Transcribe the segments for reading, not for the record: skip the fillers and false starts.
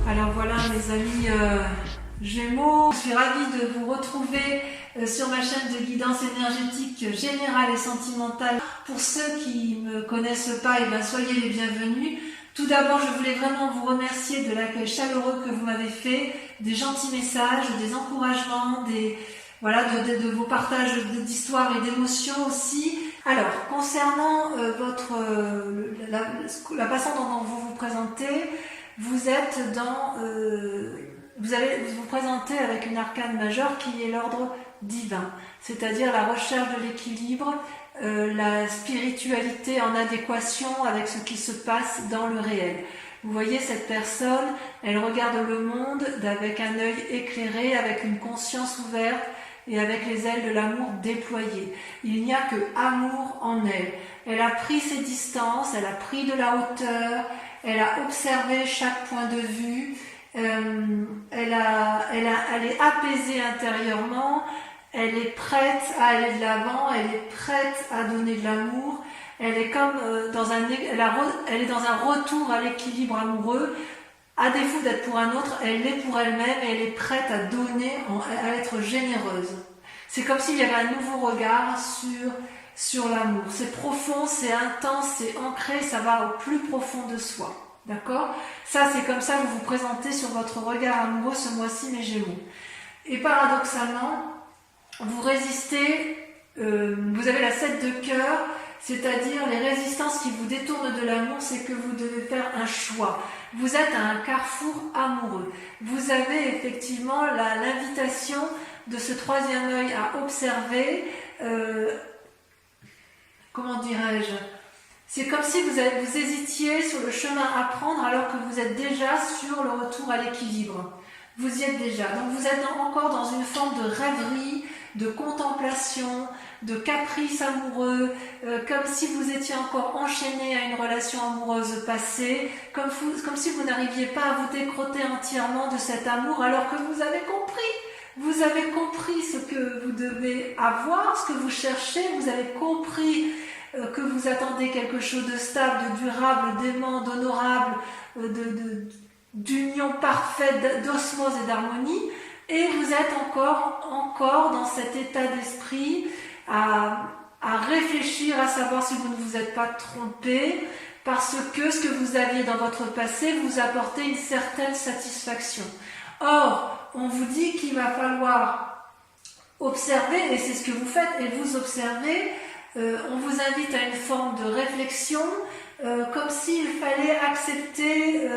Alors voilà mes amis Gémeaux, je suis ravie de vous retrouver sur ma chaîne de guidance énergétique générale et sentimentale. Pour ceux qui ne me connaissent pas, soyez les bienvenus. Tout d'abord, je voulais vraiment vous remercier de l'accueil chaleureux que vous m'avez fait, des gentils messages, des encouragements, de vos partages d'histoires et d'émotions aussi. Alors, concernant la façon dont vous vous présentez, vous allez vous présenter avec une arcane majeure qui est l'ordre divin, c'est-à-dire la recherche de l'équilibre, la spiritualité en adéquation avec ce qui se passe dans le réel. Vous voyez cette personne, elle regarde le monde avec un œil éclairé, avec une conscience ouverte et avec les ailes de l'amour déployées. Il n'y a que amour en elle. Elle a pris ses distances, elle a pris de la hauteur, elle a observé chaque point de vue, elle est apaisée intérieurement, elle est prête à aller de l'avant, elle est prête à donner de l'amour, elle est comme elle est dans un retour à l'équilibre amoureux. À défaut d'être pour un autre, elle l'est pour elle-même et elle est prête à donner, à être généreuse. C'est comme s'il y avait un nouveau regard sur l'amour. C'est profond, c'est intense, c'est ancré, ça va au plus profond de soi. D'accord ? Ça, c'est comme ça que vous vous présentez sur votre regard amoureux ce mois-ci, mes Gémeaux. Et paradoxalement, vous résistez, vous avez la 7 de cœur, c'est-à-dire les résistances qui vous détournent de l'amour, c'est que vous devez faire un choix. Vous êtes à un carrefour amoureux. Vous avez effectivement l'invitation de ce troisième œil à observer, comment dirais-je ? C'est comme si vous hésitiez sur le chemin à prendre alors que vous êtes déjà sur le retour à l'équilibre. Vous y êtes déjà. Donc vous êtes encore dans une forme de rêverie, de contemplation, de caprice amoureux, comme si vous étiez encore enchaîné à une relation amoureuse passée, comme si vous n'arriviez pas à vous décrotter entièrement de cet amour alors que vous avez compris. Vous avez compris ce que vous devez avoir, ce que vous cherchez, vous avez compris que vous attendez quelque chose de stable, de durable, d'aimant, d'honorable, d'union parfaite, d'osmose et d'harmonie, et vous êtes encore dans cet état d'esprit à réfléchir, à savoir si vous ne vous êtes pas trompé, parce que ce que vous aviez dans votre passé vous apportait une certaine satisfaction. Or, on vous dit qu'il va falloir observer, et c'est ce que vous faites, et vous observez. On vous invite à une forme de réflexion, comme s'il fallait accepter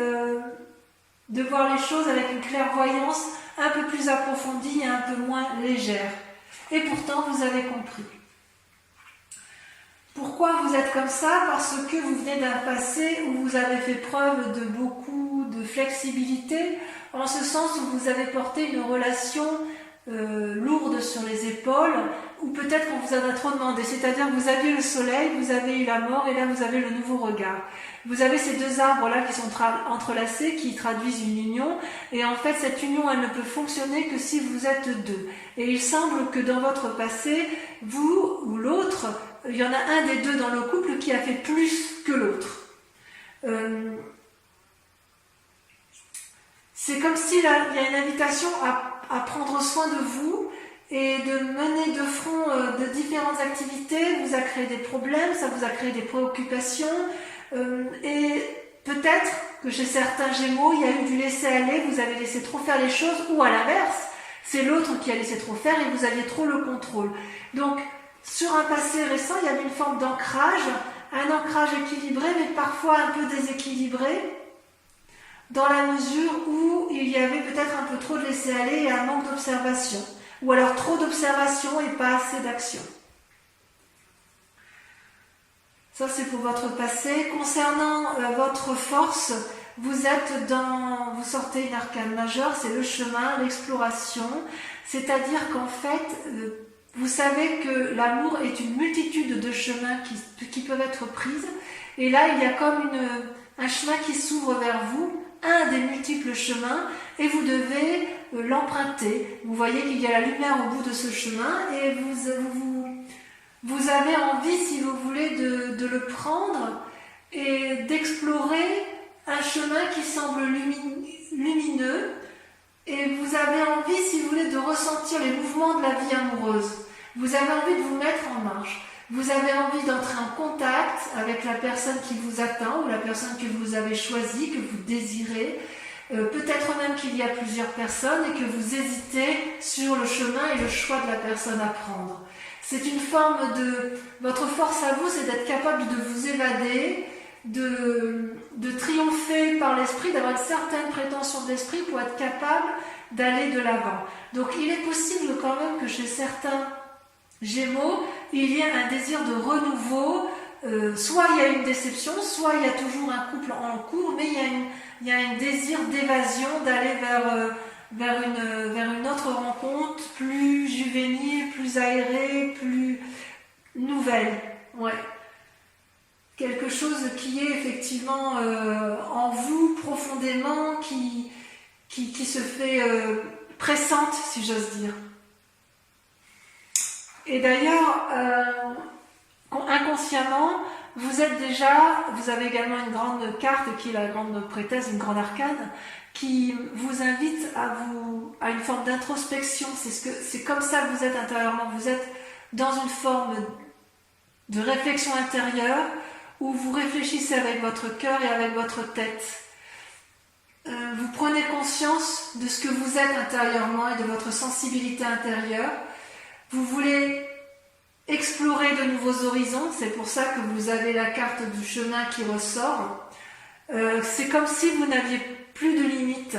de voir les choses avec une clairvoyance un peu plus approfondie et un peu moins légère. Et pourtant, vous avez compris. Pourquoi vous êtes comme ça ? Parce que vous venez d'un passé où vous avez fait preuve de beaucoup de flexibilité, en ce sens où vous avez porté une relation lourde sur les épaules, ou peut-être qu'on vous en a trop demandé, c'est-à-dire que vous aviez le soleil, vous avez eu la mort, et là vous avez le nouveau regard. Vous avez ces deux arbres-là qui sont entrelacés, qui traduisent une union, et en fait cette union, elle ne peut fonctionner que si vous êtes deux. Et il semble que dans votre passé, vous ou l'autre, il y en a un des deux dans le couple qui a fait plus que l'autre. C'est comme s'il y a une invitation à prendre soin de vous et de mener de front de différentes activités. Vous a créé des problèmes, ça vous a créé des préoccupations, et peut-être que chez certains Gémeaux, il y a eu du laisser-aller, vous avez laissé trop faire les choses, ou à l'inverse, c'est l'autre qui a laissé trop faire et vous aviez trop le contrôle. Donc, sur un passé récent, il y avait une forme d'ancrage, un ancrage équilibré, mais parfois un peu déséquilibré, dans la mesure où il y avait peut-être un peu trop de laisser-aller et un manque d'observation, ou alors trop d'observation et pas assez d'action. Ça, c'est pour votre passé. Concernant votre force, vous sortez une arcane majeure, c'est le chemin, l'exploration, c'est-à-dire qu'en fait, vous savez que l'amour est une multitude de chemins qui peuvent être prises, et là, il y a comme un chemin qui s'ouvre vers vous, un des multiples chemins, et vous devez l'emprunter. Vous voyez qu'il y a la lumière au bout de ce chemin, et vous avez envie, si vous voulez, de le prendre et d'explorer un chemin qui semble lumineux, envie, si vous voulez, de ressentir les mouvements de la vie amoureuse. Vous avez envie de vous mettre en marche. Vous avez envie d'entrer en contact avec la personne qui vous attend ou la personne que vous avez choisie, que vous désirez. Peut-être même qu'il y a plusieurs personnes et que vous hésitez sur le chemin et le choix de la personne à prendre. C'est une forme de... Votre force à vous, c'est d'être capable de vous évader, de triompher par l'esprit, d'avoir une certaine prétention de l'esprit pour être capable d'aller de l'avant. Donc il est possible quand même que chez certains Gémeaux, il y ait un désir de renouveau, soit il y a une déception, soit il y a toujours un couple en cours, mais il y a un désir d'évasion, d'aller vers une autre rencontre, plus juvénile, plus aérée, plus nouvelle. Ouais. Quelque chose qui est effectivement en vous profondément, qui se fait pressante, si j'ose dire. Et d'ailleurs, inconsciemment, vous avez également une grande carte qui est la grande prêtresse, une grande arcane, qui vous invite à une forme d'introspection. C'est comme ça que vous êtes intérieurement. Vous êtes dans une forme de réflexion intérieure où vous réfléchissez avec votre cœur et avec votre tête. Vous prenez conscience de ce que vous êtes intérieurement et de votre sensibilité intérieure. Vous voulez explorer de nouveaux horizons, c'est pour ça que vous avez la carte du chemin qui ressort. C'est comme si vous n'aviez plus de limites.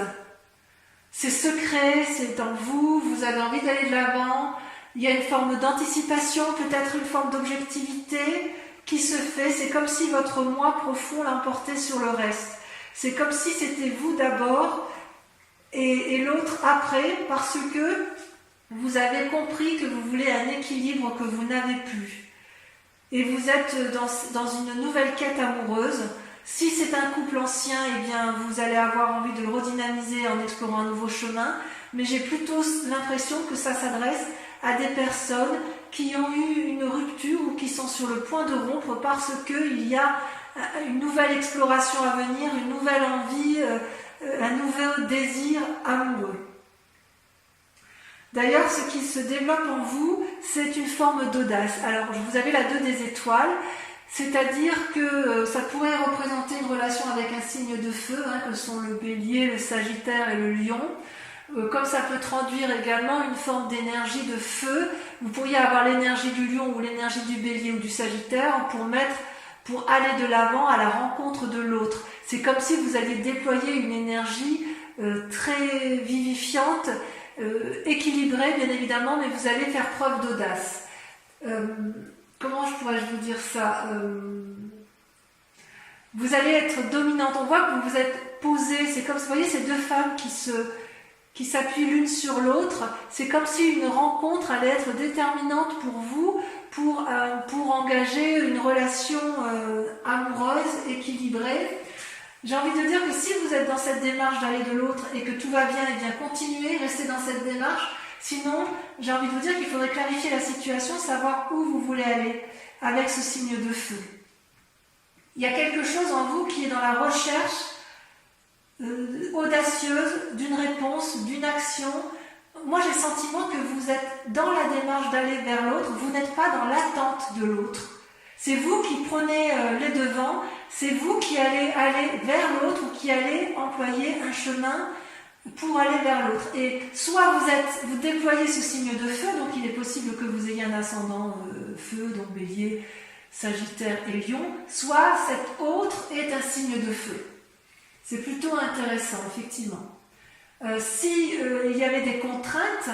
C'est secret, c'est en vous, vous avez envie d'aller de l'avant. Il y a une forme d'anticipation, peut-être une forme d'objectivité qui se fait. C'est comme si votre moi profond l'emportait sur le reste. C'est comme si c'était vous d'abord et l'autre après, parce que vous avez compris que vous voulez un équilibre que vous n'avez plus. Et vous êtes dans une nouvelle quête amoureuse. Si c'est un couple ancien, eh bien, vous allez avoir envie de le redynamiser en explorant un nouveau chemin. Mais j'ai plutôt l'impression que ça s'adresse à des personnes qui ont eu une rupture ou qui sont sur le point de rompre parce qu'il y a une nouvelle exploration à venir, une nouvelle envie, un nouveau désir amoureux. D'ailleurs, ce qui se développe en vous, c'est une forme d'audace. Alors, vous avez la 2 des étoiles, c'est-à-dire que ça pourrait représenter une relation avec un signe de feu, que sont le bélier, le sagittaire et le lion. Comme ça peut traduire également une forme d'énergie de feu, vous pourriez avoir l'énergie du lion ou l'énergie du bélier ou du sagittaire pour aller de l'avant à la rencontre de l'autre. C'est comme si vous alliez déployer une énergie très vivifiante, équilibré bien évidemment, mais vous allez faire preuve d'audace. Comment pourrais-je vous dire ça, vous allez être dominante. On voit que vous êtes posée. C'est comme, vous voyez, ces deux femmes qui s'appuient l'une sur l'autre. C'est comme si une rencontre allait être déterminante pour vous, pour engager une relation amoureuse, équilibrée. J'ai envie de dire que si vous êtes dans cette démarche d'aller de l'autre et que tout va bien, eh bien continuez, restez dans cette démarche. Sinon, j'ai envie de vous dire qu'il faudrait clarifier la situation, savoir où vous voulez aller avec ce signe de feu. Il y a quelque chose en vous qui est dans la recherche audacieuse d'une réponse, d'une action. Moi, j'ai le sentiment que vous êtes dans la démarche d'aller vers l'autre, vous n'êtes pas dans l'attente de l'autre. C'est vous qui prenez les devants, c'est vous qui allez aller vers l'autre ou qui allez employer un chemin pour aller vers l'autre. Et soit vous déployez ce signe de feu, donc il est possible que vous ayez un ascendant feu, donc bélier, sagittaire et lion, soit cet autre est un signe de feu. C'est plutôt intéressant, effectivement. Si il y avait des contraintes,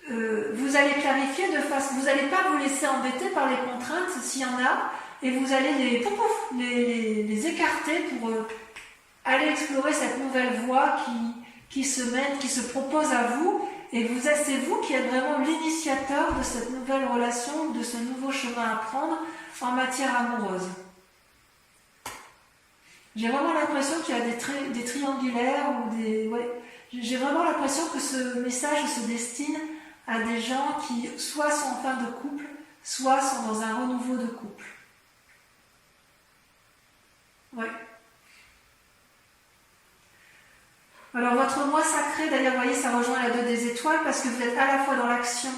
vous allez clarifier de façon, vous n'allez pas vous laisser embêter par les contraintes s'il y en a, et vous allez les écarter pour aller explorer cette nouvelle voie qui se mène, qui se propose à vous, et c'est vous qui êtes vraiment l'initiateur de cette nouvelle relation, de ce nouveau chemin à prendre en matière amoureuse. J'ai vraiment l'impression qu'il y a des triangulaires ou des... Ouais, j'ai vraiment l'impression que ce message se destine à des gens qui soit sont en fin de couple, soit sont dans un renouveau de couple. Ouais. Alors votre moi sacré, d'ailleurs, vous voyez, ça rejoint la 2 des étoiles parce que vous êtes à la fois dans l'action,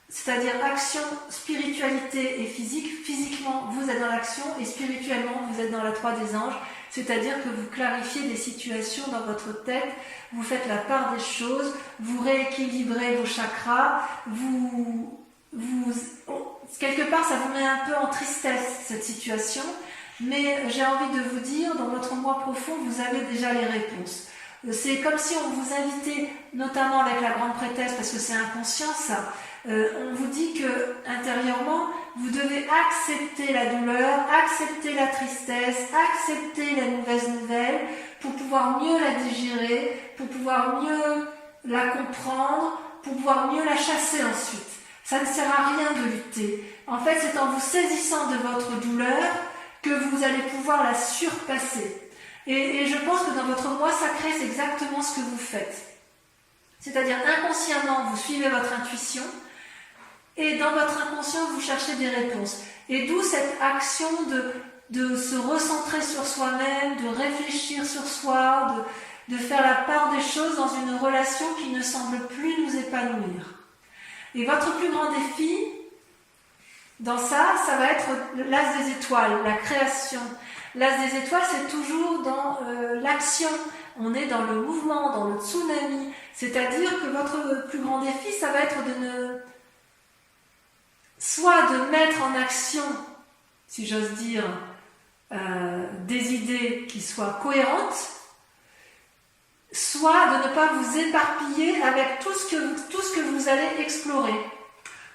c'est-à-dire action, spiritualité et physique. Physiquement, vous êtes dans l'action et spirituellement, vous êtes dans la 3 des anges. C'est-à-dire que vous clarifiez des situations dans votre tête, vous faites la part des choses, vous rééquilibrez vos chakras, quelque part, ça vous met un peu en tristesse, cette situation. Mais j'ai envie de vous dire, dans votre moi profond, vous avez déjà les réponses. C'est comme si on vous invitait, notamment avec la grande prêtresse, parce que c'est inconscient ça, on vous dit que intérieurement, vous devez accepter la douleur, accepter la tristesse, accepter la mauvaise nouvelle, pour pouvoir mieux la digérer, pour pouvoir mieux la comprendre, pour pouvoir mieux la chasser ensuite. Ça ne sert à rien de lutter. En fait, c'est en vous saisissant de votre douleur que vous allez pouvoir la surpasser. Et je pense que dans votre moi sacré, c'est exactement ce que vous faites. C'est-à-dire inconsciemment, vous suivez votre intuition et dans votre inconscient, vous cherchez des réponses. Et d'où cette action de se recentrer sur soi-même, de réfléchir sur soi, de faire la part des choses dans une relation qui ne semble plus nous épanouir. Et votre plus grand défi, dans ça va être l'as des étoiles, la création. L'as des étoiles, c'est toujours dans l'action. On est dans le mouvement, dans le tsunami. C'est-à-dire que votre plus grand défi, ça va être soit de mettre en action, si j'ose dire, des idées qui soient cohérentes, soit de ne pas vous éparpiller avec tout ce que vous allez explorer.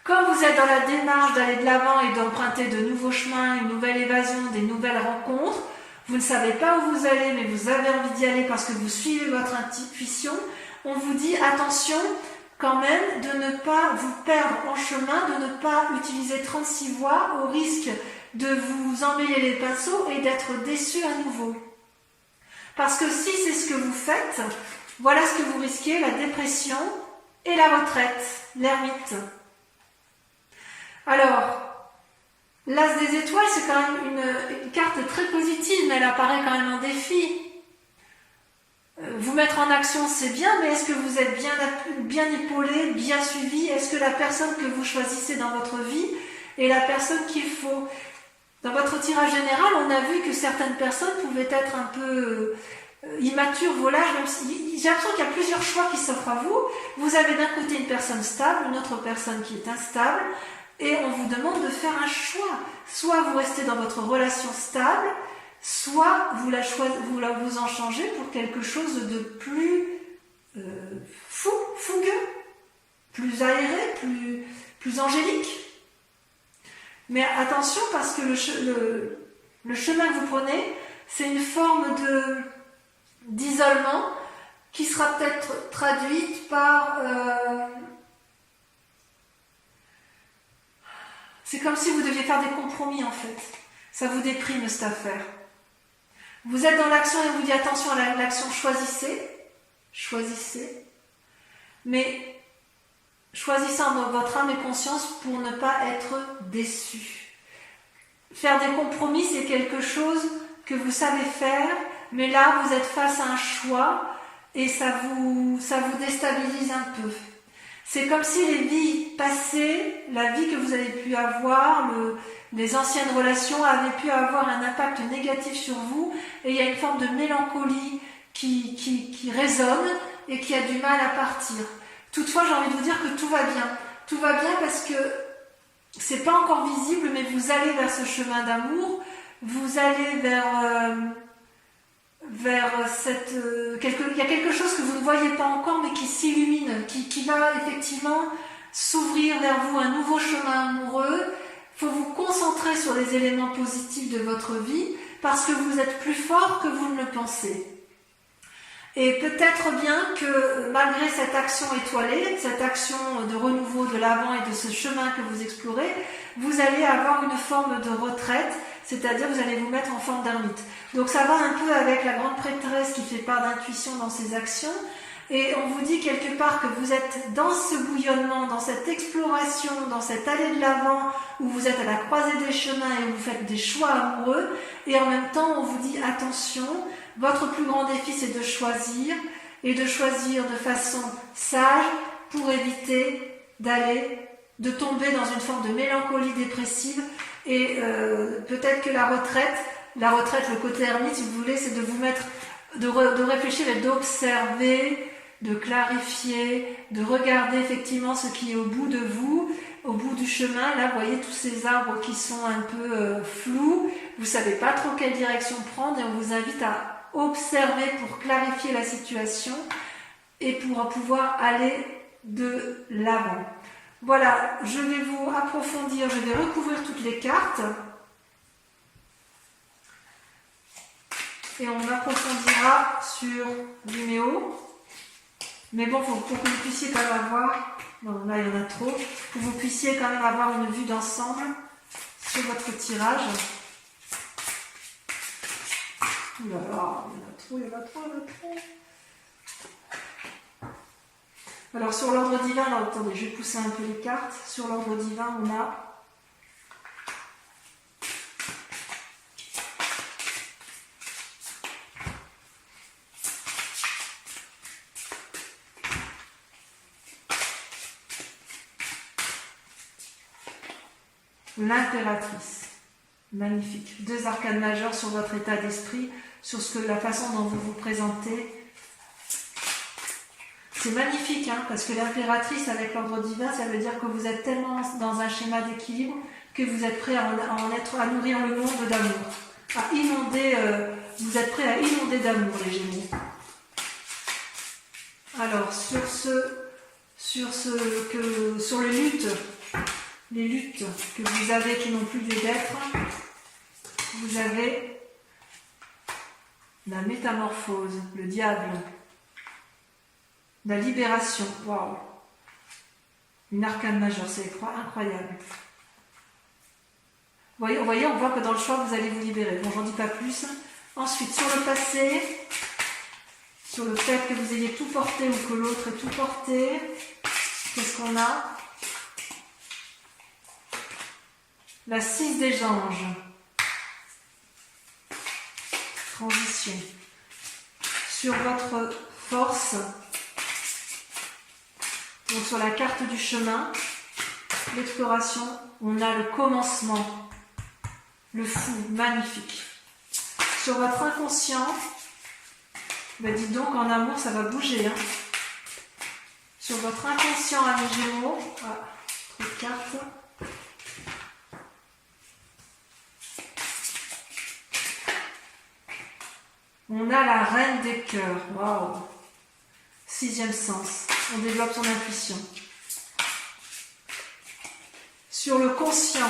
Quand vous êtes dans la démarche d'aller de l'avant et d'emprunter de nouveaux chemins, une nouvelle évasion, des nouvelles rencontres, vous ne savez pas où vous allez, mais vous avez envie d'y aller parce que vous suivez votre intuition, on vous dit attention quand même de ne pas vous perdre en chemin, de ne pas utiliser 36 voies au risque de vous emmêler les pinceaux et d'être déçu à nouveau. Parce que si c'est ce que vous faites, voilà ce que vous risquez, la dépression et la retraite, l'ermite. Alors, l'as des étoiles, c'est quand même une carte très positive, mais elle apparaît quand même en défi. Vous mettre en action, c'est bien, mais est-ce que vous êtes bien épaulé, bien suivi? Est-ce que la personne que vous choisissez dans votre vie est la personne qu'il faut? Dans votre tirage général, on a vu que certaines personnes pouvaient être un peu immatures, volages, même si j'ai l'impression qu'il y a plusieurs choix qui s'offrent à vous. Vous avez d'un côté une personne stable, une autre personne qui est instable, et on vous demande de faire un choix. Soit vous restez dans votre relation stable, soit vous en changez pour quelque chose de plus fougueux, plus aéré, plus angélique. Mais attention parce que le chemin que vous prenez, c'est une forme d'isolement qui sera peut-être traduite par... c'est comme si vous deviez faire des compromis en fait. Ça vous déprime cette affaire. Vous êtes dans l'action et on vous dit attention à l'action, choisissez, mais choisissez en votre âme et conscience pour ne pas être déçu. Faire des compromis, c'est quelque chose que vous savez faire, mais là vous êtes face à un choix et ça vous déstabilise un peu. C'est comme si les vies passées, la vie que vous avez pu avoir, les anciennes relations avaient pu avoir un impact négatif sur vous et il y a une forme de mélancolie qui résonne et qui a du mal à partir. Toutefois, j'ai envie de vous dire que tout va bien. Tout va bien parce que c'est pas encore visible, mais vous allez vers ce chemin d'amour, vous allez vers cette... il y a quelque chose que vous ne voyez pas encore, mais qui s'illumine, qui va effectivement s'ouvrir vers vous, un nouveau chemin amoureux. Il faut vous concentrer sur les éléments positifs de votre vie, parce que vous êtes plus fort que vous ne le pensez. Et peut-être bien que malgré cette action étoilée, cette action de renouveau de l'avant et de ce chemin que vous explorez, vous allez avoir une forme de retraite, c'est-à-dire vous allez vous mettre en forme d'ermite. Donc ça va un peu avec la grande prêtresse qui fait part d'intuition dans ses actions, et on vous dit quelque part que vous êtes dans ce bouillonnement, dans cette exploration, dans cette allée de l'avant, où vous êtes à la croisée des chemins et où vous faites des choix amoureux, et en même temps on vous dit attention, votre plus grand défi c'est de choisir, et de choisir de façon sage pour éviter de tomber dans une forme de mélancolie dépressive et peut-être que la retraite, le côté ermite, si vous voulez, c'est de vous mettre, de réfléchir et d'observer, de clarifier, de regarder effectivement ce qui est au bout de vous, au bout du chemin. Là, vous voyez tous ces arbres qui sont un peu flous, vous savez pas trop quelle direction prendre et on vous invite à observer pour clarifier la situation et pour pouvoir aller de l'avant. Voilà, je vais vous approfondir, je vais recouvrir toutes les cartes et on approfondira sur Vimeo. Mais bon, pour que vous puissiez quand même avoir, non là il y en a trop, pour que vous puissiez quand même avoir une vue d'ensemble sur votre tirage. Ouh là là, il y en a trop. Alors sur l'ordre divin, là, attendez, je vais pousser un peu les cartes. Sur l'ordre divin, on a l'impératrice. Magnifique. 2 arcanes majeures sur votre état d'esprit, sur la façon dont vous vous présentez. C'est magnifique, hein, parce que l'impératrice avec l'ordre divin, ça veut dire que vous êtes tellement dans un schéma d'équilibre que vous êtes prêt à nourrir le monde d'amour, à inonder, vous êtes prêt à inonder d'amour, les Gémeaux. Alors, sur les luttes que vous avez qui n'ont plus lieu d'être, vous avez la métamorphose, le diable. La libération, waouh! Une arcane majeure, c'est incroyable. Vous voyez, on voit que dans le choix, vous allez vous libérer. Bon, j'en dis pas plus. Ensuite, sur le passé, sur le fait que vous ayez tout porté ou que l'autre ait tout porté, qu'est-ce qu'on a? La 6 des anges. Transition. Sur votre force, donc sur la carte du chemin, l'exploration, on a le commencement, le fou, magnifique. Sur votre inconscient, ben dites donc en amour ça va bouger. Hein. Sur votre inconscient amis Gémeaux, trop de cartes. On a la reine des cœurs, waouh! 6e sens, on développe son intuition. Sur le conscient,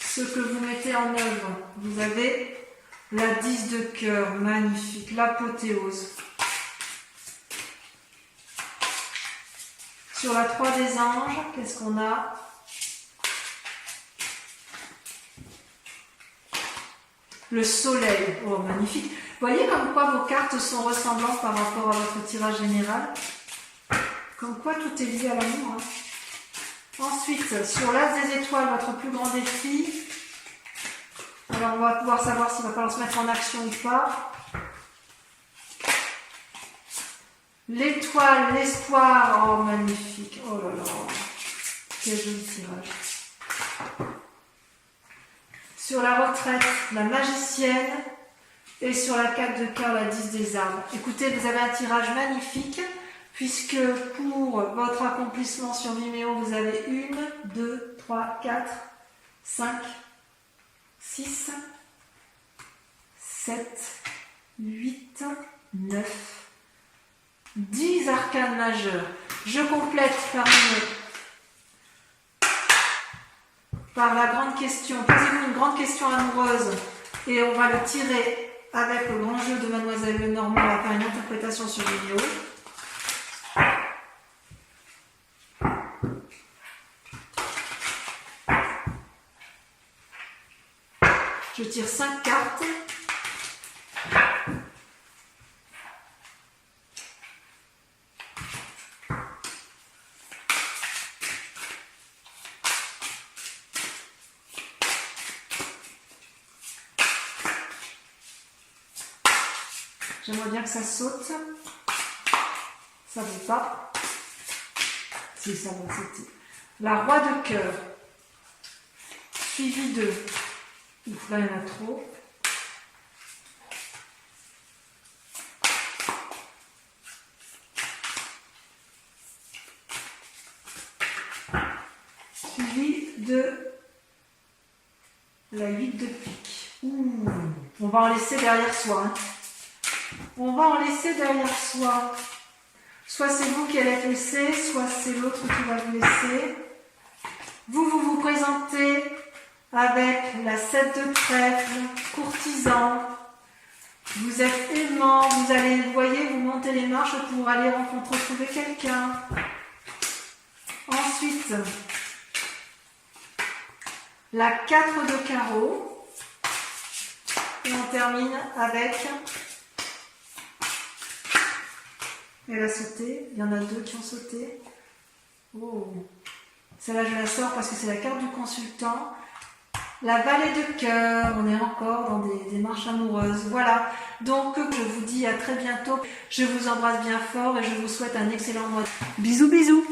ce que vous mettez en œuvre, vous avez la 10 de cœur, magnifique, l'apothéose. Sur la 3 des anges, qu'est-ce qu'on a? Le soleil, oh magnifique. Vous voyez comme quoi vos cartes sont ressemblantes par rapport à votre tirage général. Comme quoi tout est lié à l'amour. Hein. Ensuite, sur l'as des étoiles, votre plus grand défi. Alors on va pouvoir savoir s'il va falloir se mettre en action ou pas. L'étoile, l'espoir, oh magnifique. Oh là là, quel joli tirage. Sur la retraite, la magicienne. Et sur la 4 de cœur, la 10 des arbres. Écoutez, vous avez un tirage magnifique, puisque pour votre accomplissement sur Vimeo, vous avez 1, 2, 3, 4, 5, 6, 7, 8, 9, 10 arcanes majeures. Je complète par la grande question. Posez-vous une grande question amoureuse et on va le tirer avec le grand jeu de Mademoiselle Lenormand. On va faire une interprétation sur vidéo. Je tire 5 cartes. J'aimerais bien que ça saute. Ça ne vaut pas. Si, ça va, c'était. La roi de cœur. Suivi de... Ouf, là, il y en a trop. Suivi de la 8 de pique. Ouh. On va en laisser derrière soi. Hein. On va en laisser derrière soi. Soit c'est vous qui allez être laissé, soit c'est l'autre qui va vous laisser. Vous vous présentez avec la 7 de trèfle, courtisan. Vous êtes aimant, vous allez, vous voyez, vous montez les marches pour aller retrouver quelqu'un. Ensuite, la 4 de carreau. Et on termine avec... Elle a sauté, il y en a deux qui ont sauté. Oh. Celle-là, je la sors parce que c'est la carte du consultant. La vallée de cœur, on est encore dans des marches amoureuses. Voilà, donc je vous dis à très bientôt. Je vous embrasse bien fort et je vous souhaite un excellent mois. Bisous, bisous.